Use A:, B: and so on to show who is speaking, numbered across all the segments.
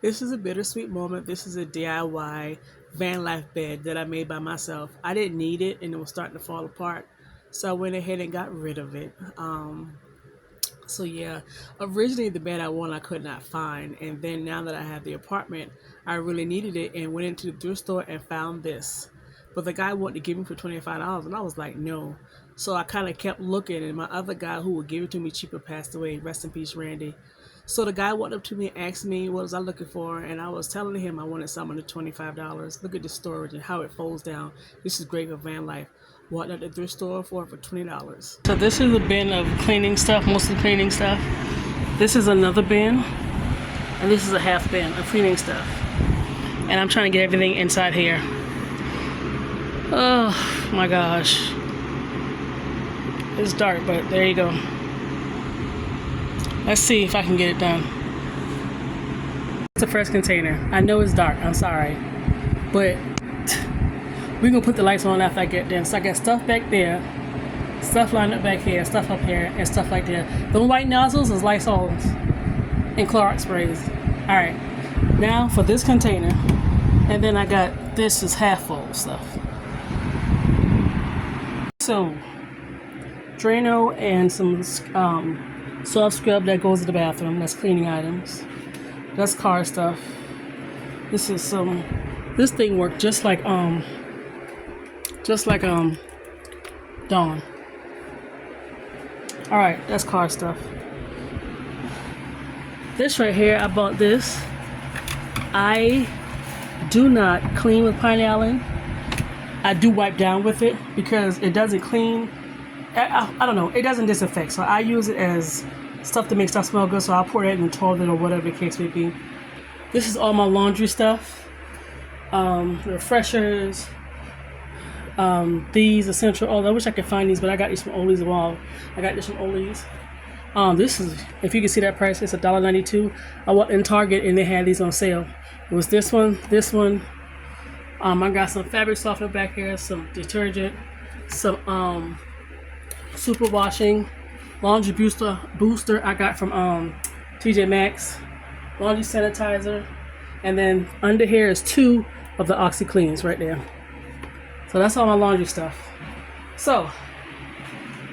A: This is a bittersweet moment. This is a DIY van life bed that I made by myself. I didn't need it and it was starting to fall apart. So I went ahead and got rid of it. So yeah, originally the bed I wanted I could not find, and then now that I have the apartment, I really needed it and went into the thrift store and found this. But the guy wanted to give me for $25, and I was like, no. So I kind of kept looking, and my other guy who would give it to me cheaper passed away. Rest in peace, Randy. So the guy walked up to me and asked me what was I looking for, and I was telling him I wanted something to $25. Look at the storage and how it folds down. This is great for van life. Walked up the thrift store for $20. So this is a bin of cleaning stuff, mostly cleaning stuff. This is another bin, and this is a half bin of cleaning stuff. And I'm trying to get everything inside here. Oh my gosh. It's dark, but there you go. Let's see if I can get it done. It's the first container. I know it's dark, I'm sorry. But we're gonna put the lights on after I get there. So I got stuff back there, stuff lined up back here, stuff up here, and stuff like that. The white nozzles is Lysols and Clorox sprays. Alright, now for this container, and then I got this is half full of stuff. So, Drano and some soft scrub that goes to the bathroom. That's cleaning items. That's car stuff. This is some. This thing worked just like Dawn. All right, that's car stuff. This right here, I bought this. I do not clean with Pine Island. I do wipe down with it because it doesn't clean. I don't know, it doesn't disinfect. So I use it as stuff to make stuff smell good. So I'll pour it in the toilet or whatever the case may be. This is all my laundry stuff. Refreshers. These essential oils. I wish I could find these, but I got these from Ollie's Wall. I got this from Ollie's. This is, if you can see that price, it's $1.92. I went in Target and they had these on sale. It was this one. I got some fabric softener back here, some detergent, some super washing, laundry booster I got from TJ Maxx, laundry sanitizer, and then under here is 2 of the OxiCleans right there. So that's all my laundry stuff. So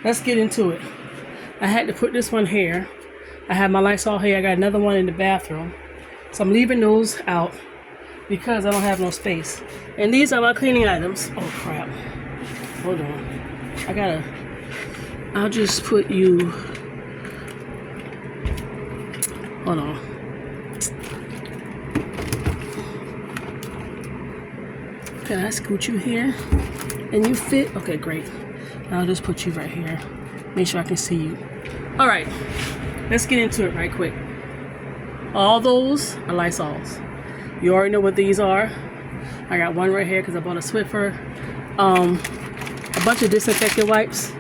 A: let's get into it. I had to put this one here. I have my Lysol here. I got another one in the bathroom. So I'm leaving those out because I don't have no space. And these are my cleaning items. Oh crap. Hold on. I'll just put you. Hold on. Can I scoot you here? And you fit? Okay, great. I'll just put you right here. Make sure I can see you. Alright. Let's get into it right quick. All those are Lysols. You already know what these are. I got one right here because I bought a Swiffer. A bunch of disinfectant wipes.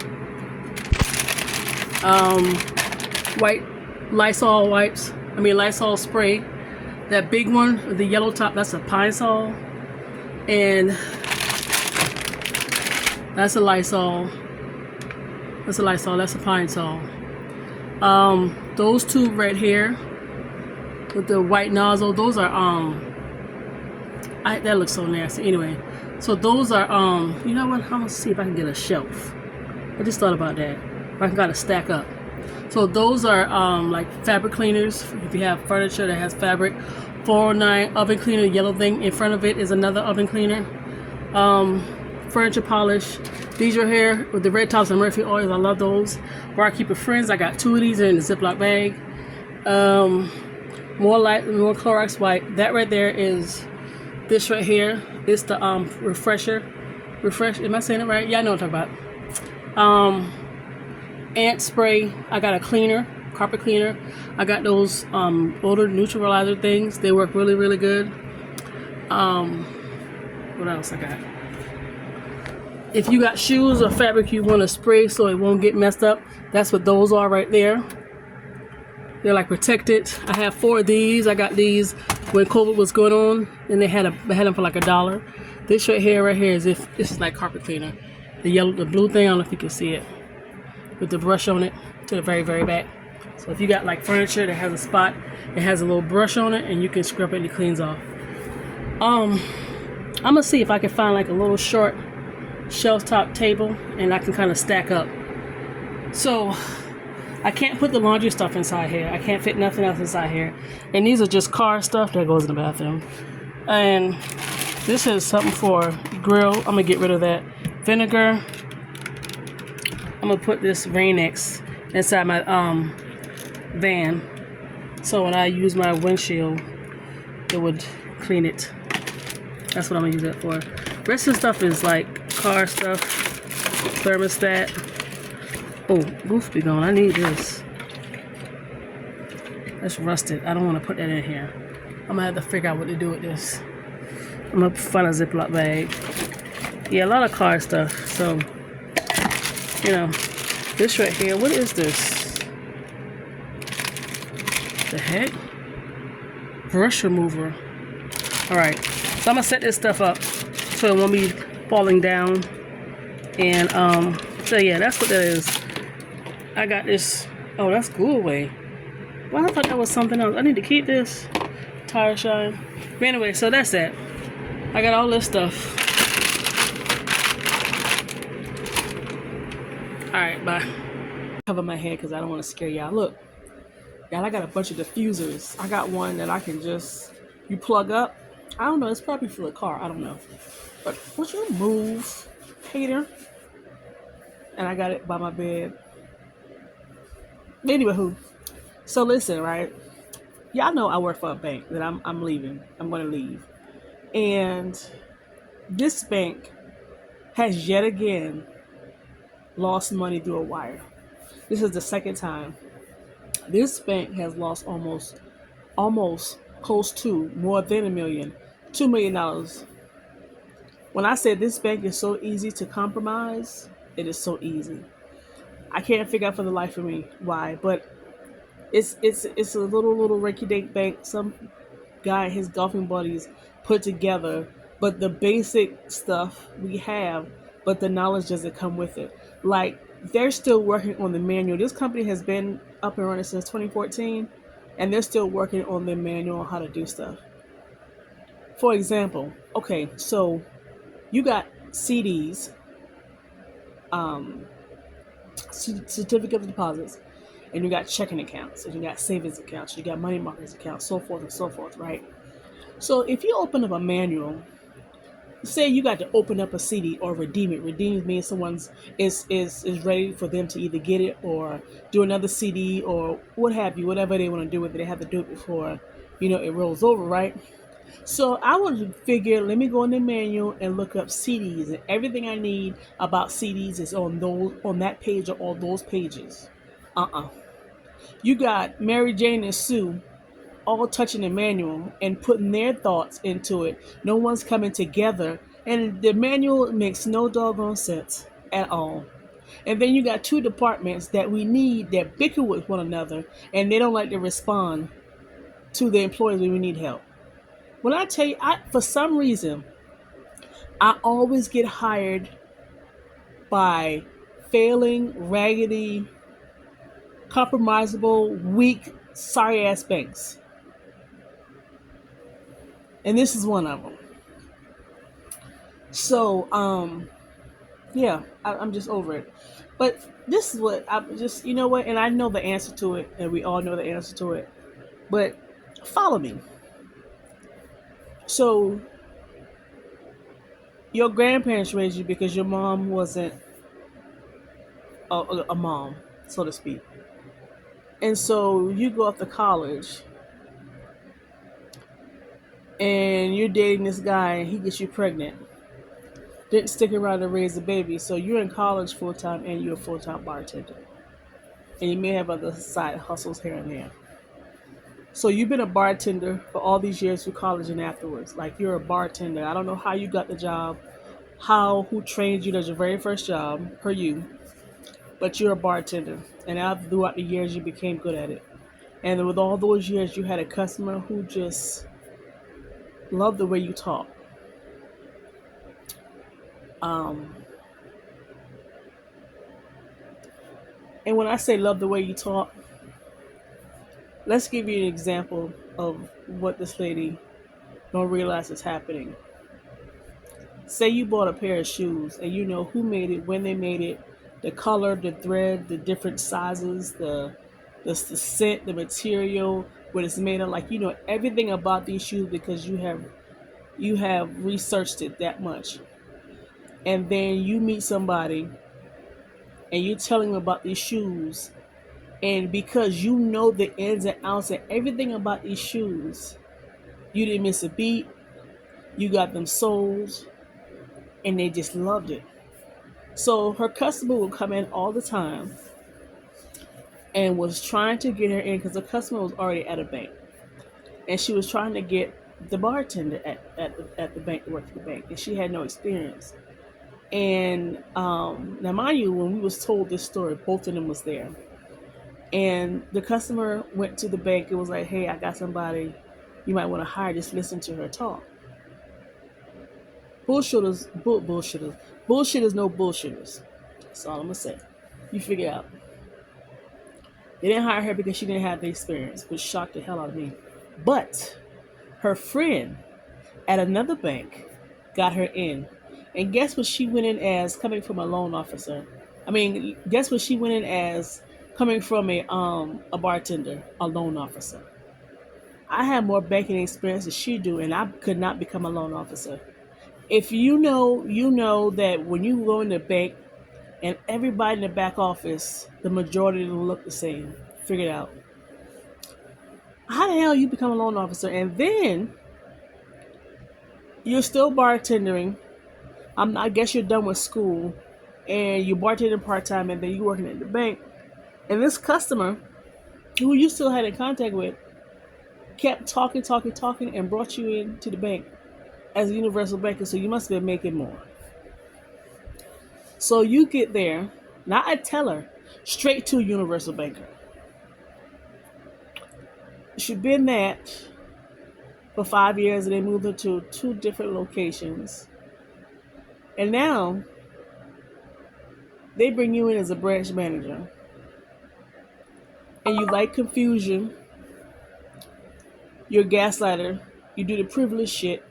A: White Lysol wipes. Lysol spray. That big one with the yellow top, that's a Pine Sol. And that's a Lysol. That's a Pine Sol. Those 2 right here with the white nozzle, those are that looks so nasty. Anyway, so those are you know what? I'm gonna see if I can get a shelf. I just thought about that. If I can got to stack up. So those are like fabric cleaners. If you have furniture that has fabric, 409 oven cleaner, yellow thing in front of it is another oven cleaner. Furniture polish. These are here with the red tops and Murphy oils. I love those. Where I keep it friends, I got 2 of these in a Ziploc bag. More Clorox wipe. That right there is this right here. It's the refresher. Am I saying it right? Yeah, I know what I'm talking about. Ant spray. I got a cleaner, carpet cleaner. I got those odor neutralizer things. They work really, really good. What else I got? If you got shoes or fabric you want to spray so it won't get messed up, that's what those are right there. They're like protected. I have 4 of these. I got these when COVID was going on, and they had them for like $1. This right here is this is like carpet cleaner. The blue thing. I don't know if you can see it with the brush on it to the very, very back. So if you got like furniture that has a spot, it has a little brush on it, and you can scrub it and it cleans off. I'm gonna see if I can find like a little short shelf top table, and I can kind of stack up. So I can't put the laundry stuff inside here. I can't fit nothing else inside here. And these are just car stuff that goes in the bathroom. And this is something for grill. I'm gonna get rid of that. Vinegar. I'm gonna put this Rain-X inside my van. So when I use my windshield, it would clean it. That's what I'm gonna use that for. Rest of the stuff is like car stuff, thermostat. Oh, roof be gone. I need this. That's rusted. I don't want to put that in here. I'm gonna have to figure out what to do with this. I'm gonna find a Ziploc bag. Yeah, a lot of car stuff. So, you know, this right here. What is this? The heck? Brush remover. All right. So I'm gonna set this stuff up so it won't be falling down. And so yeah, that's what that is. I got this. Oh, that's Go Away. Well, I thought that was something else. I need to keep this. Tire shine. But anyway, so that's that. I got all this stuff. Alright, bye. Cover my head because I don't want to scare y'all. Look. Y'all, I got a bunch of diffusers. I got one that I can just, you plug up. I don't know. It's probably for the car. I don't know. But would you move, hater? And I got it by my bed. Anyway, so listen, right? Y'all know I work for a bank that I'm leaving. I'm going to leave. And this bank has yet again lost money through a wire. This is the second time. This bank has lost almost close to more than $2 million. When I say this bank is so easy to compromise, it is so easy. I can't figure out for the life of me why, but it's a little rinky-dink bank. Some guy and his golfing buddies put together, but the basic stuff we have, but the knowledge doesn't come with it. Like, they're still working on the manual. This company has been up and running since 2014, and they're still working on the manual on how to do stuff. For example, okay, so you got CDs, certificate of deposits, and you got checking accounts, and you got savings accounts, you got money market accounts, so forth and so forth, right? So if you open up a manual, say you got to open up a CD or redeem it. Redeem means someone's is ready for them to either get it or do another CD or what have you, whatever they want to do with it. They have to do it before, it rolls over, right? So I would figure, let me go in the manual and look up CDs, and everything I need about CDs is on that page or on those pages. You got Mary Jane and Sue all touching the manual and putting their thoughts into it. No one's coming together, and the manual makes no doggone sense at all. And then you got two departments that we need that bicker with one another, and they don't like to respond to the employees when we need help. When I tell you, for some reason, I always get hired by failing, raggedy, compromisable, weak, sorry-ass banks. And this is one of them. So, yeah, I'm just over it. But this is what I'm just, you know what? And I know the answer to it, and we all know the answer to it. But follow me. So, your grandparents raised you because your mom wasn't a mom, so to speak. And so you go off to college and you're dating this guy and he gets you pregnant. Didn't stick around to raise a baby. So you're in college full time and you're a full time bartender. And you may have other side hustles here and there. So you've been a bartender for all these years through college and afterwards. Like, you're a bartender. I don't know how you got the job, who trained you. That's your very first job per you. But you're a bartender. And throughout the years, you became good at it. And with all those years, you had a customer who just loved the way you talk. And when I say love the way you talk, let's give you an example of what this lady don't realize is happening. Say you bought a pair of shoes and you know who made it, when they made it, the color, the thread, the different sizes, the scent, the material, what it's made of. Like you know everything about these shoes because you have researched it that much. And then you meet somebody and you're telling them about these shoes, and because you know the ins and outs and everything about these shoes, you didn't miss a beat. You got them sold, and they just loved it. So her customer would come in all the time and was trying to get her in because the customer was already at a bank, and she was trying to get the bartender at the bank to work at the bank, and she had no experience. And now, mind you, when we was told this story, both of them was there, and the customer went to the bank and was like, "Hey, I got somebody you might want to hire. Just listen to her talk." Bullshitters no bullshitters. That's all I'm gonna say. You figure it out. They didn't hire her because she didn't have the experience, which shocked the hell out of me. But her friend at another bank got her in. And guess what she went in as, coming from a loan officer? I mean, guess what she went in as, coming from a bartender, a loan officer. I have more banking experience than she do, and I could not become a loan officer. If you know that when you go in the bank and everybody in the back office, the majority of them look the same. Figure it out. How the hell you become a loan officer and then you're still bartending? I guess you're done with school and you're bartending part time and then you're working at the bank. And this customer, who you still had in contact with, kept talking, and brought you into the bank as a universal banker. So you must have been making more. So you get there, not a teller, straight to a universal banker. She'd been that for 5 years, and they moved her to two different locations. And now they bring you in as a branch manager, and you like confusion. You're a gaslighter. You do the privileged shit.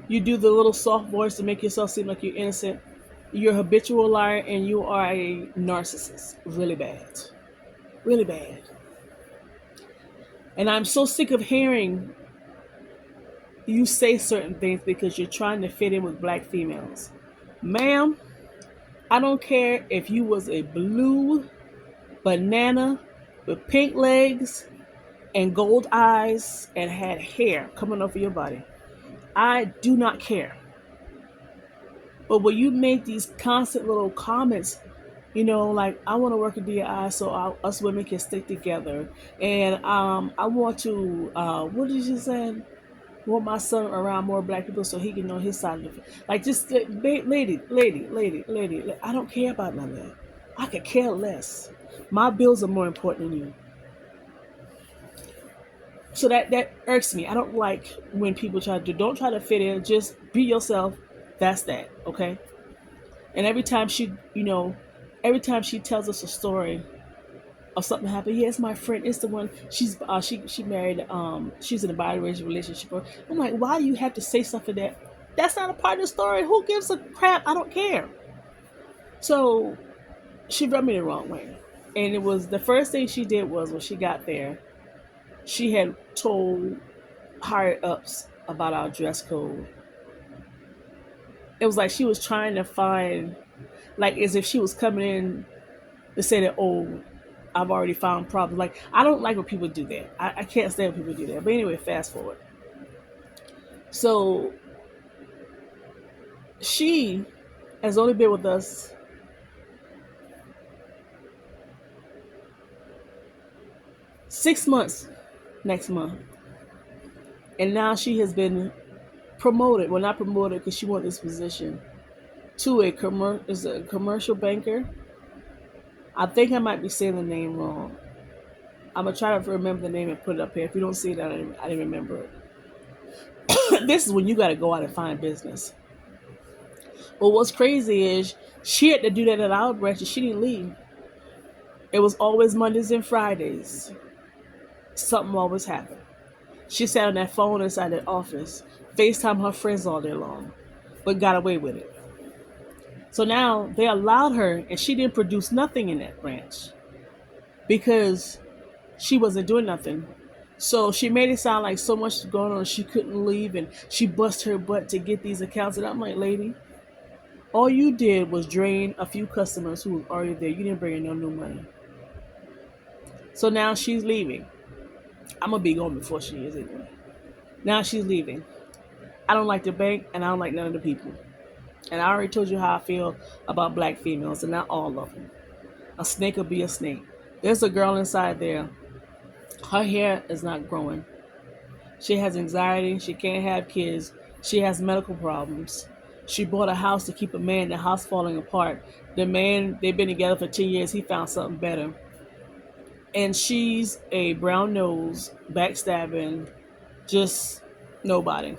A: You do the little soft voice to make yourself seem like you're innocent. You're a habitual liar, and you are a narcissist. Really bad. Really bad. And I'm so sick of hearing you say certain things because you're trying to fit in with black females. Ma'am, I don't care if you was a blue banana with pink legs and gold eyes and had hair coming off of your body. I do not care. But when you make these constant little comments, like I want to work at DI so us women can stick together, and I want to. What did you say? Want my son around more black people so he can know his side of it. Like just lady. I don't care about none of that. I could care less. My bills are more important than you. So that irks me. I don't like when people don't try to fit in. Just be yourself. That's that. Okay. And every time she tells us a story of something happened, yeah, it's my friend. It's the one she married. She's in a biracial relationship. I'm like, why do you have to say something that's not a part of the story? Who gives a crap? I don't care. So she rubbed me the wrong way, and it was the first thing she did was when she got there, she had told higher ups about our dress code. It was like she was trying to find, like as if she was coming in to say that, oh, I've already found problems. Like, I don't like when people do that. I can't stand when people do that. But anyway, fast forward. So she has only been with us 6 months next month. And now she has been promoted. Well, not promoted because she wanted this position, to a commercial banker. I think I might be saying the name wrong. I'm going to try to remember the name and put it up here. If you don't see it, I didn't remember it. This is when you got to go out and find business. But what's crazy is she had to do that at our branch and she didn't leave. It was always Mondays and Fridays.
B: something always happened. She sat on that phone inside that office, FaceTime her friends all day long, but got away with it. So now they allowed her, and she didn't produce nothing in that branch because she wasn't doing nothing. So she made it sound like so much was going on, she couldn't leave, and she bust her butt to get these accounts. And I'm like, lady, all you did was drain a few customers who were already there. You didn't bring in no new money. So now she's leaving. I'm gonna be gone before she is anyway. Now she's leaving. I don't like the bank, and I don't like none of the people. And I already told you how I feel about black females, and not all of them. A snake will be a snake. There's a girl inside there. Her hair is not growing. She has anxiety. She can't have kids. She has medical problems. She bought a house to keep a man. The house falling apart. The man, they've been together for 10 years. He found something better. And she's a brown nose, backstabbing, just nobody.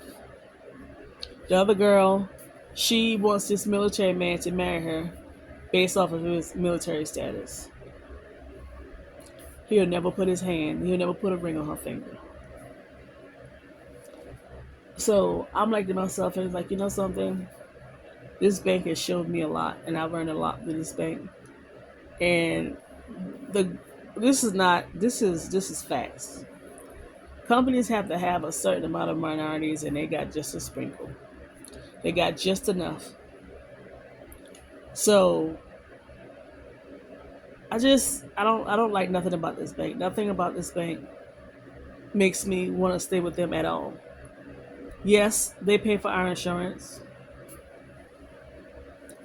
B: The other girl, she wants this military man to marry her based off of his military status. He'll never put a ring on her finger. So I'm like to myself, and it's like, you know something? This bank has showed me a lot, and I've learned a lot through this bank. And the this is facts. Companies have to have a certain amount of minorities, and they got just a sprinkle. They got just enough. So I don't like nothing about this bank. Nothing about this bank makes me want to stay with them at all. Yes, they pay for our insurance.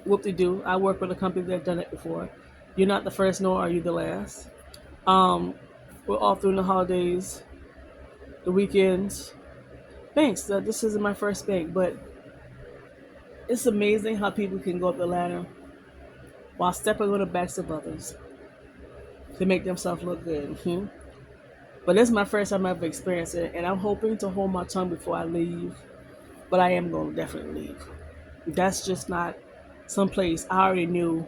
B: Whoop de do. I work with a company that's done it before. You're not the first, nor are you the last. Um, we're all through the holidays, the weekends. Thanks. This isn't my first bank, but it's amazing how people can go up the ladder while stepping on the backs of others to make themselves look good. But this is my first time ever experiencing it, and I'm hoping to hold my tongue before I leave. But I am going to definitely leave. That's just not some place I already knew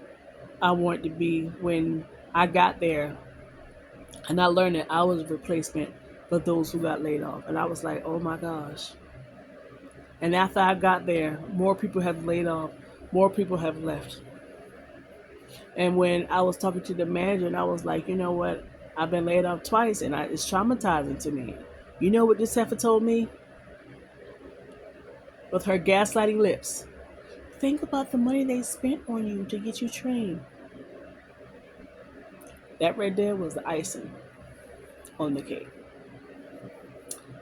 B: I wanted to be when I got there, and I learned that I was a replacement for those who got laid off. And I was like, oh my gosh. And after I got there, more people have laid off, more people have left. And when I was talking to the manager, and I was like, you know what? I've been laid off twice, and it's traumatizing to me. You know what this heifer told me? With her gaslighting lips. Think about the money they spent on you to get you trained. That right there was the icing on the cake.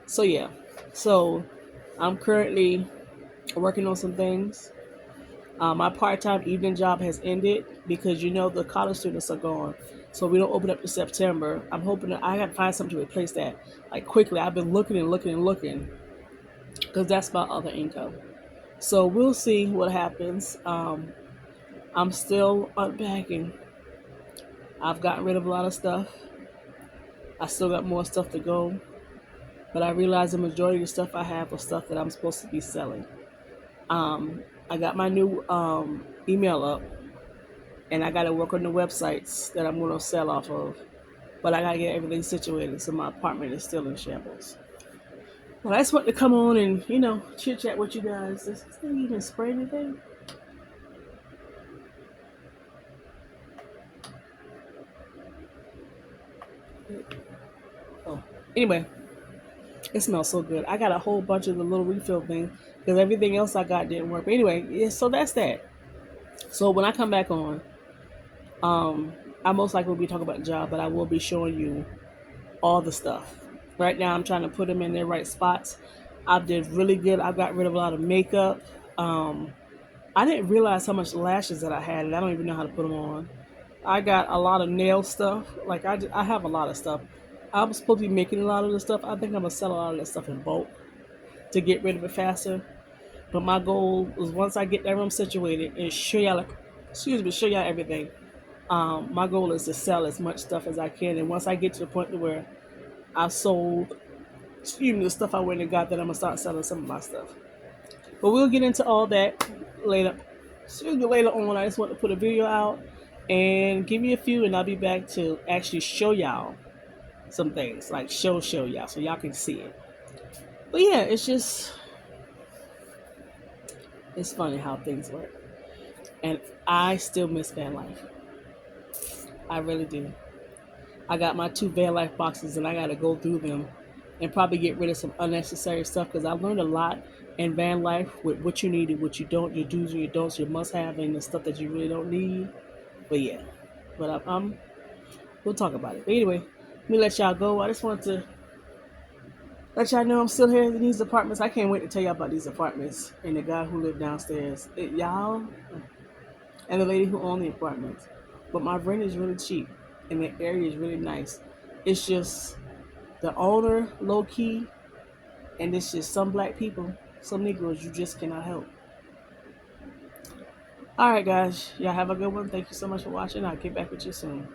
B: So yeah. So I'm currently working on some things. My part-time evening job has ended because the college students are gone, so we don't open up to September. I'm hoping that I got to find something to replace that like quickly. I've been looking and looking and looking because that's my other income. So we'll see what happens. I'm still unpacking. I've gotten rid of a lot of stuff. I still got more stuff to go, but I realize the majority of the stuff I have is stuff that I'm supposed to be selling. I got my new email up, and I got to work on the websites that I'm going to sell off of. But I got to get everything situated, so my apartment is still in shambles. Well, I just want to come on and chit chat with you guys. Does this thing even spray anything? Oh, anyway, it smells so good. I got a whole bunch of the little refill things because everything else I got didn't work. But anyway, yeah, so that's that. So when I come back on, I most likely will be talking about the job, but I will be showing you all the stuff. Right now, I'm trying to put them in their right spots. I did really good. I got rid of a lot of makeup. Um, I didn't realize how much lashes that I had, and I don't even know how to put them on. I got a lot of nail stuff. Like I have a lot of stuff. I was supposed to be making a lot of this stuff. I think I'm gonna sell a lot of this stuff in bulk to get rid of it faster. But my goal was once I get that room situated and show y'all everything. My goal is to sell as much stuff as I can, and once I get to the point to where I've sold, the stuff I went and got, then I'm gonna start selling some of my stuff. But we'll get into all that later. Later on. I just want to put a video out and give you a few, and I'll be back to actually show y'all some things, like show y'all so y'all can see it. But yeah, it's funny how things work. And I still miss van life. I really do. I got my 2 van life boxes and I got to go through them and probably get rid of some unnecessary stuff because I learned a lot in van life with what you need and what you don't, your do's and your don'ts, your must have, and the stuff that you really don't need. But yeah, but we'll talk about it. But anyway, let me let y'all go. I just want to let y'all know I'm still here in these apartments. I can't wait to tell y'all about these apartments and the guy who lived downstairs. Y'all, and the lady who owned the apartments. But my rent is really cheap and the area is really nice. It's just the owner, low key, and it's just some black people, some Negroes you just cannot help. All right, guys. Y'all have a good one. Thank you so much for watching. I'll get back with you soon.